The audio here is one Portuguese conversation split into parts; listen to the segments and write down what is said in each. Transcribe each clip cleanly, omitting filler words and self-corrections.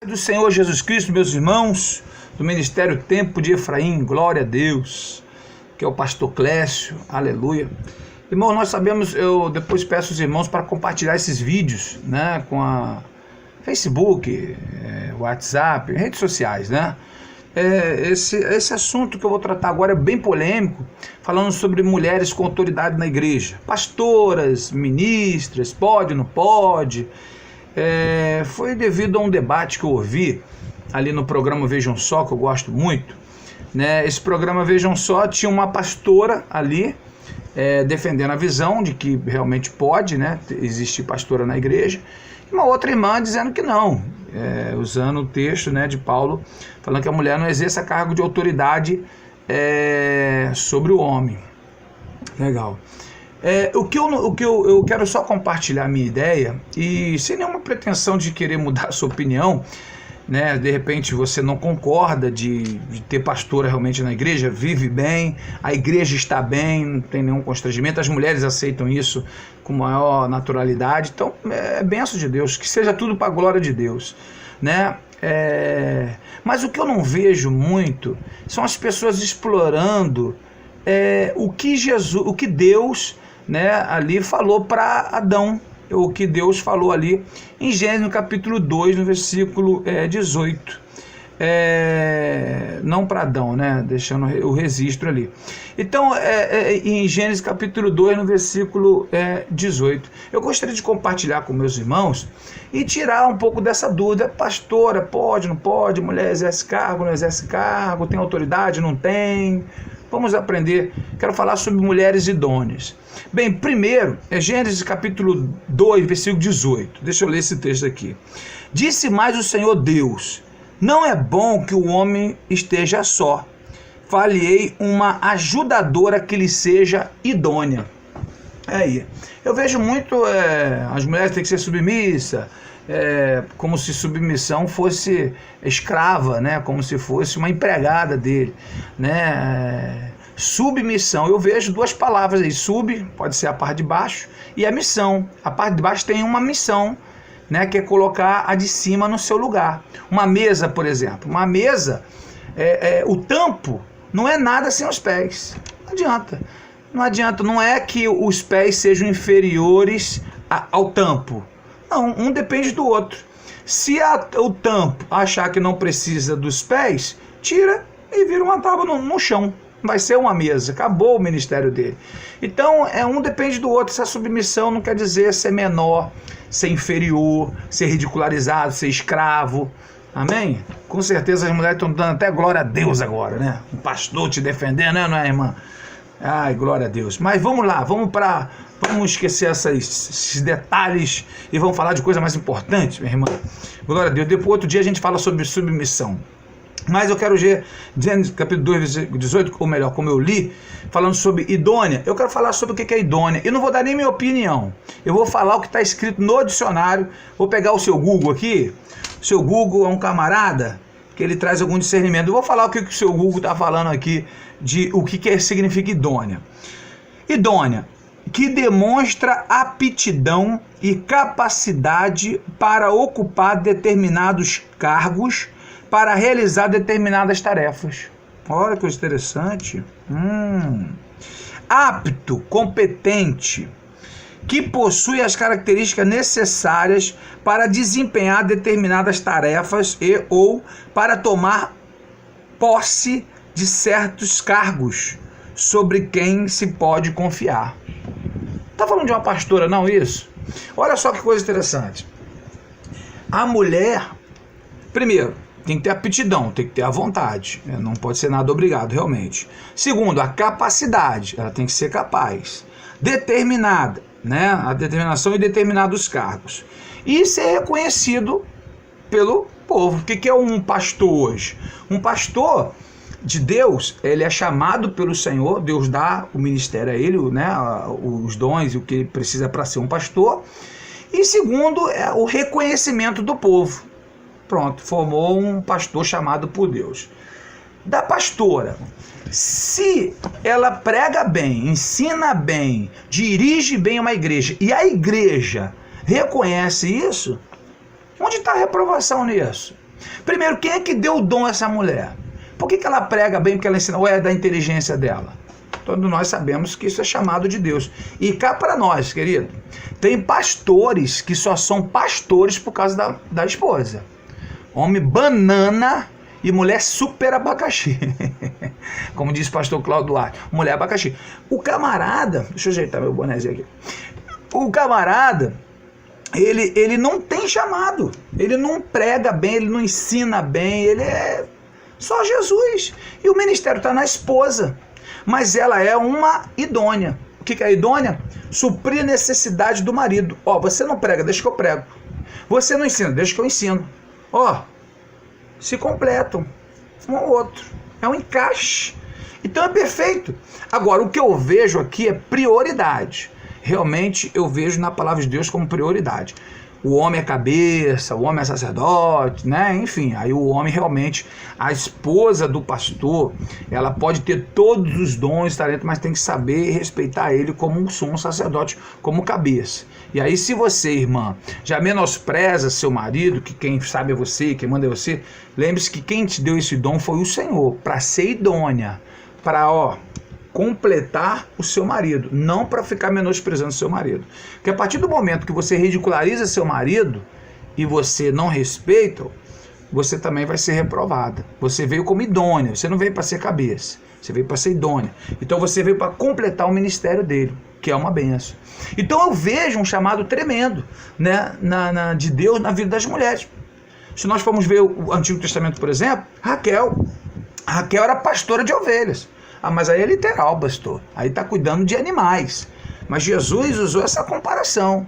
Do Senhor Jesus Cristo, meus irmãos, do Ministério Tempo de Efraim, glória a Deus, que é o pastor Clécio, aleluia. Irmão, nós sabemos, eu depois peço aos irmãos para compartilhar esses vídeos, né, com a Facebook, WhatsApp, redes sociais, né. Esse assunto que eu vou tratar agora é bem polêmico, falando sobre mulheres com autoridade na igreja, pastoras, ministras, pode, não pode. Foi devido a um debate que eu ouvi ali no programa Vejam Só, que eu gosto muito, né? Esse programa Vejam Só tinha uma pastora ali defendendo a visão de que realmente pode, né, existir pastora na igreja, e uma outra irmã dizendo que não, usando o texto, né, de Paulo, falando que a mulher não exerça cargo de autoridade sobre o homem. Legal. O que eu quero só compartilhar a minha ideia, e sem nenhuma pretensão de querer mudar a sua opinião, né? De repente você não concorda de ter pastora realmente na igreja, vive bem, a igreja está bem, não tem nenhum constrangimento, as mulheres aceitam isso com maior naturalidade, então é bênção de Deus, que seja tudo para a glória de Deus, né? Mas o que eu não vejo muito são as pessoas explorando o que Deus, né, ali falou para Adão, o que Deus falou ali em Gênesis no capítulo 2, no versículo 18. Não para Adão, né, deixando o registro ali. Então, em Gênesis capítulo 2, no versículo 18. Eu gostaria de compartilhar com meus irmãos e tirar um pouco dessa dúvida. Pastora, pode, não pode? Mulher exerce cargo, não exerce cargo? Tem autoridade, não tem? Vamos aprender. Quero falar sobre mulheres idôneas. Bem, primeiro é Gênesis capítulo 2, versículo 18. Deixa eu ler esse texto aqui. Disse mais o Senhor Deus: não é bom que o homem esteja só. Far-lhe-ei uma ajudadora que lhe seja idônea. Aí, eu vejo muito as mulheres têm que ser submissa, como se submissão fosse escrava, né? Como se fosse uma empregada dele, né? Submissão, eu vejo duas palavras aí, sub, pode ser a parte de baixo, e a missão. A parte de baixo tem uma missão, né? Que é colocar a de cima no seu lugar. Uma mesa, por exemplo, uma mesa, o tampo não é nada sem os pés, não adianta, não é que os pés sejam inferiores ao tampo. Não, um depende do outro. Se o tampo achar que não precisa dos pés, tira e vira uma tábua no chão. Vai ser uma mesa, acabou o ministério dele. Então, um depende do outro. Essa submissão não quer dizer ser menor, ser inferior, ser ridicularizado, ser escravo. Amém? Com certeza as mulheres estão dando até glória a Deus agora, né? Um pastor te defendendo, né, não é, irmã? Ai, glória a Deus. Mas vamos lá, vamos esquecer esses detalhes e vamos falar de coisa mais importante, minha irmã. Glória a Deus. Depois, outro dia, a gente fala sobre submissão. Mas eu quero ver, Gênesis capítulo 2, versículo 18, ou melhor, como eu li, falando sobre idônea. Eu quero falar sobre o que é idônea. Eu não vou dar nem minha opinião. Eu vou falar o que está escrito no dicionário. Vou pegar o seu Google aqui. O seu Google é um camarada que ele traz algum discernimento. Eu vou falar o que o seu Google está falando aqui de o que significa idônea. Idônea, que demonstra aptidão e capacidade para ocupar determinados cargos, para realizar determinadas tarefas. Olha que coisa interessante. Apto, competente, que possui as características necessárias para desempenhar determinadas tarefas ou para tomar posse de certos cargos sobre quem se pode confiar. Está falando de uma pastora, não isso? Olha só que coisa interessante. A mulher, primeiro, tem que ter aptidão, tem que ter a vontade, não pode ser nada obrigado, realmente. Segundo, a capacidade, ela tem que ser capaz. Determinada, né? A determinação e determinados cargos. E ser reconhecido pelo povo. O que é um pastor hoje? Um pastor de Deus, ele é chamado pelo Senhor, Deus dá o ministério a ele, né? Os dons e o que ele precisa para ser um pastor. E segundo, é o reconhecimento do povo. Pronto, formou um pastor chamado por Deus. Da pastora, se ela prega bem, ensina bem, dirige bem uma igreja, e a igreja reconhece isso, onde está a reprovação nisso? Primeiro, quem é que deu o dom a essa mulher? Por que ela prega bem? Porque ela ensina, ou é da inteligência dela? Todos nós sabemos que isso é chamado de Deus. E cá para nós, querido, tem pastores que só são pastores por causa da esposa. Homem banana e mulher super abacaxi. Como diz o pastor Cláudio Duarte, mulher abacaxi. O camarada, deixa eu ajeitar meu bonézinho aqui. O camarada, ele não tem chamado. Ele não prega bem, ele não ensina bem, ele é só Jesus. E o ministério está na esposa. Mas ela é uma idônea. O que é idônea? Suprir a necessidade do marido. Ó, você não prega, deixa que eu prego. Você não ensina, deixa que eu ensino. Ó, se completam um ao outro. É um encaixe. Então é perfeito. Agora, o que eu vejo aqui é prioridade. Realmente eu vejo na palavra de Deus como prioridade. O homem é cabeça, o homem é sacerdote, né? Enfim, aí o homem realmente, a esposa do pastor, ela pode ter todos os dons, talentos, mas tem que saber respeitar ele como um sumo sacerdote, como cabeça. E aí se você, irmã, já menospreza seu marido, que quem sabe é você, quem manda é você, lembre-se que quem te deu esse dom foi o Senhor, para ser idônea, para, completar o seu marido, não para ficar menosprezando seu marido. Porque a partir do momento que você ridiculariza seu marido e você não respeita, você também vai ser reprovada. Você veio como idônea, você não veio para ser cabeça, você veio para ser idônea. Então você veio para completar o ministério dele, que é uma benção. Então eu vejo um chamado tremendo, né, de Deus na vida das mulheres. Se nós formos ver o Antigo Testamento, por exemplo, Raquel era pastora de ovelhas. Ah, mas aí é literal, pastor. Aí está cuidando de animais. Mas Jesus usou essa comparação,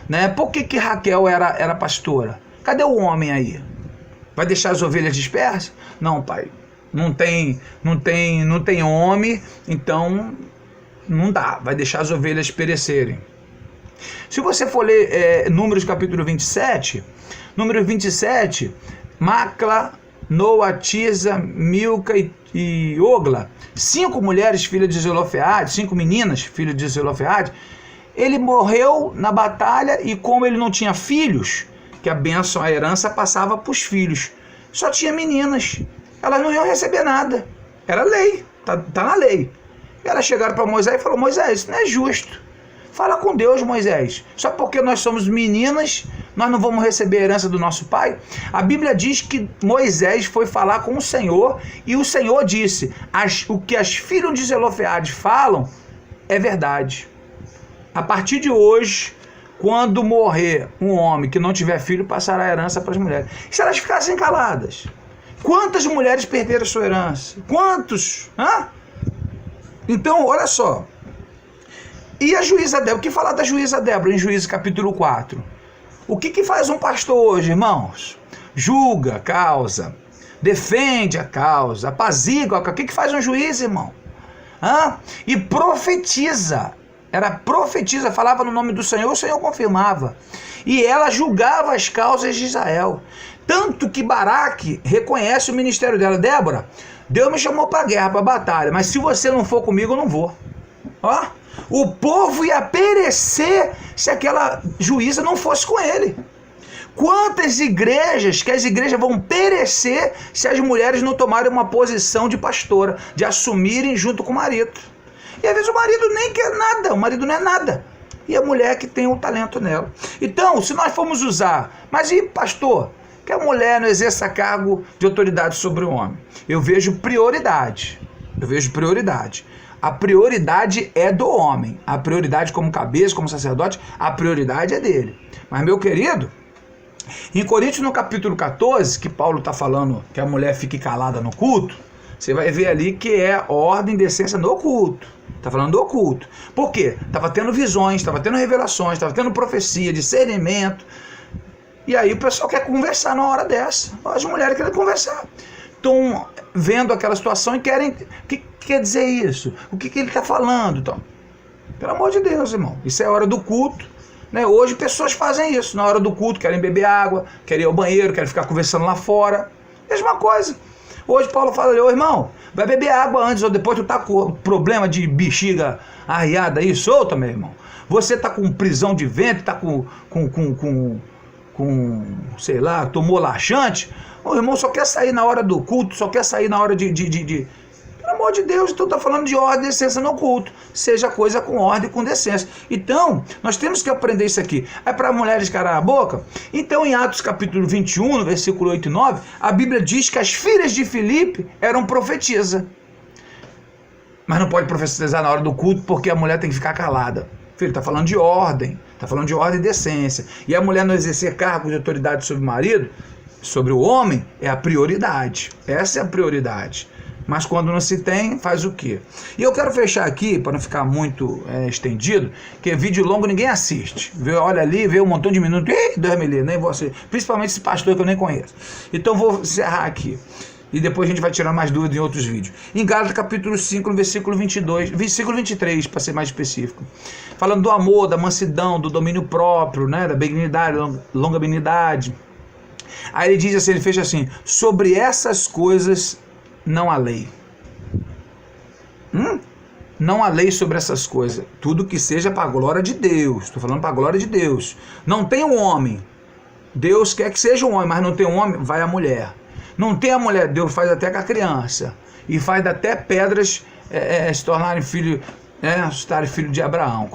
né? Por que Raquel era pastora? Cadê o homem aí? Vai deixar as ovelhas dispersas? Não, pai. Não tem homem, então não dá. Vai deixar as ovelhas perecerem. Se você for ler Números capítulo 27, Macla, Noa, Tisa, Milca e Ogla, 5 mulheres filhas de Zelofeade, 5 meninas filhas de Zelofeade, ele morreu na batalha e como ele não tinha filhos, que a bênção, a herança passava para os filhos, só tinha meninas, elas não iam receber nada, era lei, tá na lei. E elas chegaram para Moisés e falaram, Moisés, isso não é justo. Fala com Deus, Moisés. Só porque nós somos meninas, nós não vamos receber a herança do nosso pai? A Bíblia diz que Moisés foi falar com o Senhor e o Senhor disse, o que as filhas de Zelofeade falam é verdade. A partir de hoje, quando morrer um homem que não tiver filho, passará a herança para as mulheres. E se elas ficassem caladas? Quantas mulheres perderam a sua herança? Quantos? Então, olha só. E a juíza Débora, o que falar da juíza Débora em Juízes capítulo 4? O que faz um pastor hoje, irmãos? Julga a causa, defende a causa, apazigua. O que faz um juiz, irmão? E profetiza. Profetiza, falava no nome do Senhor, o Senhor confirmava. E ela julgava as causas de Israel. Tanto que Baraque reconhece o ministério dela. Débora, Deus me chamou para a guerra, para a batalha, mas se você não for comigo, eu não vou. O povo ia perecer se aquela juíza não fosse com ele. Quantas igrejas, que as igrejas vão perecer se as mulheres não tomarem uma posição de pastora, de assumirem junto com o marido. E às vezes o marido nem quer nada, o marido não é nada. E a mulher que tem o talento nela. Então, se nós formos usar, mas e pastor, que a mulher não exerça cargo de autoridade sobre o homem? Eu vejo prioridade. A prioridade é do homem. A prioridade como cabeça, como sacerdote, a prioridade é dele. Mas, meu querido, em Coríntios, no capítulo 14, que Paulo está falando que a mulher fique calada no culto, você vai ver ali que é ordem e decência no culto. Está falando do culto. Por quê? Estava tendo visões, estava tendo revelações, estava tendo profecia, discernimento. E aí o pessoal quer conversar na hora dessa. As mulheres querem conversar. Estão vendo aquela situação e querem... O que quer dizer isso? O que ele está falando? Então, pelo amor de Deus, irmão. Isso é hora do culto. Né? Hoje pessoas fazem isso. Na hora do culto, querem beber água, querem ir ao banheiro, querem ficar conversando lá fora. Mesma coisa. Hoje Paulo fala, ô irmão, vai beber água antes ou depois, tu tá com problema de bexiga arriada aí, solta, meu irmão. Você tá com prisão de ventre, tá com sei lá, tomou laxante, o irmão só quer sair na hora do culto, só quer sair na hora de... Pelo amor de Deus, então está falando de ordem e decência no culto. Seja coisa com ordem e com decência. Então, nós temos que aprender isso aqui. É para mulheres calar a boca? Então, em Atos capítulo 21, no versículo 8 e 9, a Bíblia diz que as filhas de Filipe eram profetisas. Mas não pode profetizar na hora do culto porque a mulher tem que ficar calada. Filho, está falando de ordem. Está falando de ordem e decência. E a mulher não exercer cargo de autoridade sobre o marido, sobre o homem, é a prioridade. Essa é a prioridade. Mas quando não se tem, faz o quê? E eu quero fechar aqui, para não ficar muito estendido, que vídeo longo ninguém assiste. Olha ali, vê um montão de minutos, Deus me livre, nem você. Principalmente esse pastor que eu nem conheço. Então vou encerrar aqui. E depois a gente vai tirar mais dúvidas em outros vídeos. Em Gálatas capítulo 5, no versículo versículo 23, para ser mais específico. Falando do amor, da mansidão, do domínio próprio, né, da benignidade, longanimidade. Aí ele diz assim, ele fecha assim: sobre essas coisas não há lei. Não há lei sobre essas coisas. Tudo que seja para a glória de Deus. Estou falando para a glória de Deus. Não tem um homem. Deus quer que seja um homem, mas não tem um homem, vai a mulher. Não tem a mulher, Deus faz até com a criança. E faz até pedras se tornarem filho de Abraão,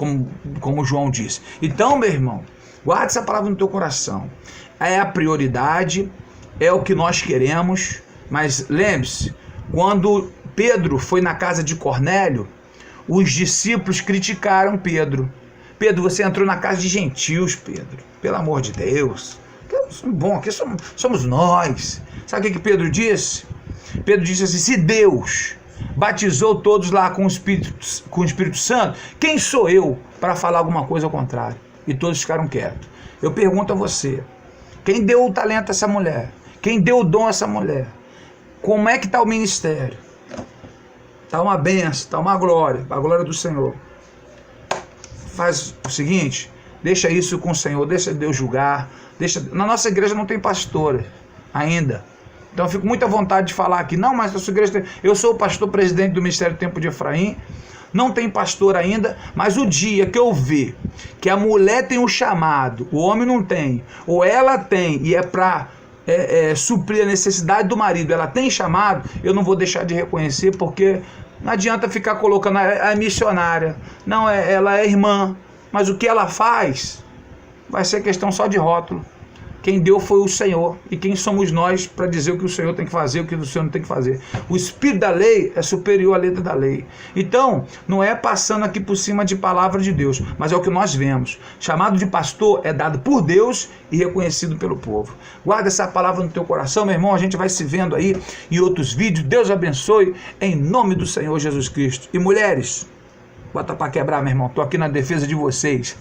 como João disse. Então, meu irmão, guarde essa palavra no teu coração. É a prioridade, é o que nós queremos. Mas lembre-se, quando Pedro foi na casa de Cornélio, os discípulos criticaram Pedro. Pedro, você entrou na casa de gentios, Pedro. Pelo amor de Deus. Bom, aqui somos nós. Sabe o que Pedro disse? Pedro disse assim: se Deus batizou todos lá com o Espírito Santo, quem sou eu para falar alguma coisa ao contrário? E todos ficaram quietos. Eu pergunto a você, quem deu o talento a essa mulher? Quem deu o dom a essa mulher? Como é que está o ministério? Está uma benção, está uma glória, a glória do Senhor. Faz o seguinte, deixa isso com o Senhor, deixa Deus julgar. Na nossa igreja não tem pastor ainda. Então eu fico muito à vontade de falar aqui. Não, mas a sua igreja tem... Eu sou o pastor presidente do Ministério do Tempo de Efraim. Não tem pastor ainda, mas o dia que eu ver que a mulher tem um chamado, o homem não tem, ou ela tem e é para suprir a necessidade do marido, ela tem chamado, eu não vou deixar de reconhecer, porque não adianta ficar colocando a missionária, não, ela é irmã, mas o que ela faz vai ser questão só de rótulo. Quem deu foi o Senhor, e quem somos nós para dizer o que o Senhor tem que fazer, o que o Senhor não tem que fazer? O espírito da lei é superior à letra da lei. Então, não é passando aqui por cima de palavra de Deus, mas é o que nós vemos. Chamado de pastor é dado por Deus e reconhecido pelo povo. Guarda essa palavra no teu coração, meu irmão, a gente vai se vendo aí em outros vídeos. Deus abençoe, em nome do Senhor Jesus Cristo. E mulheres, bota para quebrar, meu irmão, estou aqui na defesa de vocês.